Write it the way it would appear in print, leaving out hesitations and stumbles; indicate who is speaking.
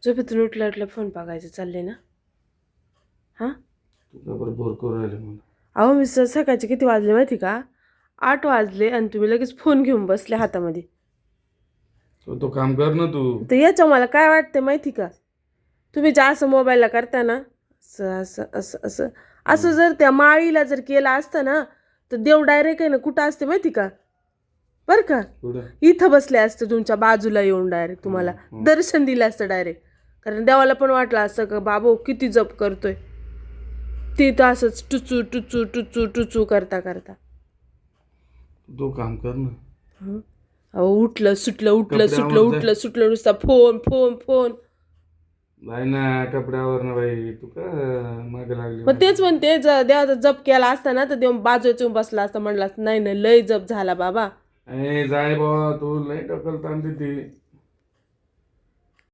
Speaker 1: झोपेतून उठल्या उठल्या फोन बघायचं चालले ना. हां
Speaker 2: तुला बरोबर बोर करू राहिले मला.
Speaker 1: अहो मी सकाळचे किती वाजले माहिती का? 8 वाजले आणि तुम्ही लगेच फोन घेऊन बसले हातामध्ये.
Speaker 2: तो काम कर ना तू.
Speaker 1: तर याच्या मला काय वाटतं माहिती का? तुम्ही जे असं मोबाईलला करता ना असं असं असं असं असं जर त्या माळीला जर केलं असतं ना तर देव डायरेक्ट आहे ना कुठं असते माहिती का? बरं का?
Speaker 2: कुठं?
Speaker 1: इथं बसले असते तुमच्या बाजूला येऊन डायरेक्ट तुम्हाला दर्शन दिलं असतं डायरेक्ट. कारण देवाला पण वाटलं असतं का बाबा किती जप करतोय. ते तर असंच टुचू टुचू टुचू टुचू करता करता.
Speaker 2: तो काम कर ना.
Speaker 1: अहो उठलं सुटलं उठलं
Speaker 2: कपडे
Speaker 1: सुटलं
Speaker 2: आवरत
Speaker 1: उठलं सुटलं नुसता फोन फोन फोन.
Speaker 2: बाई ना कपड्यावर ना बाई तू का मागे लागली.
Speaker 1: मग तेच म्हणते देवाचा जप केला असता ना तर देव बाजूच येऊन बसला असता म्हणला असता नाही नाही लय जप झाला बाबा.
Speaker 2: ए जाय बाबा तू लय टकल ताण देते.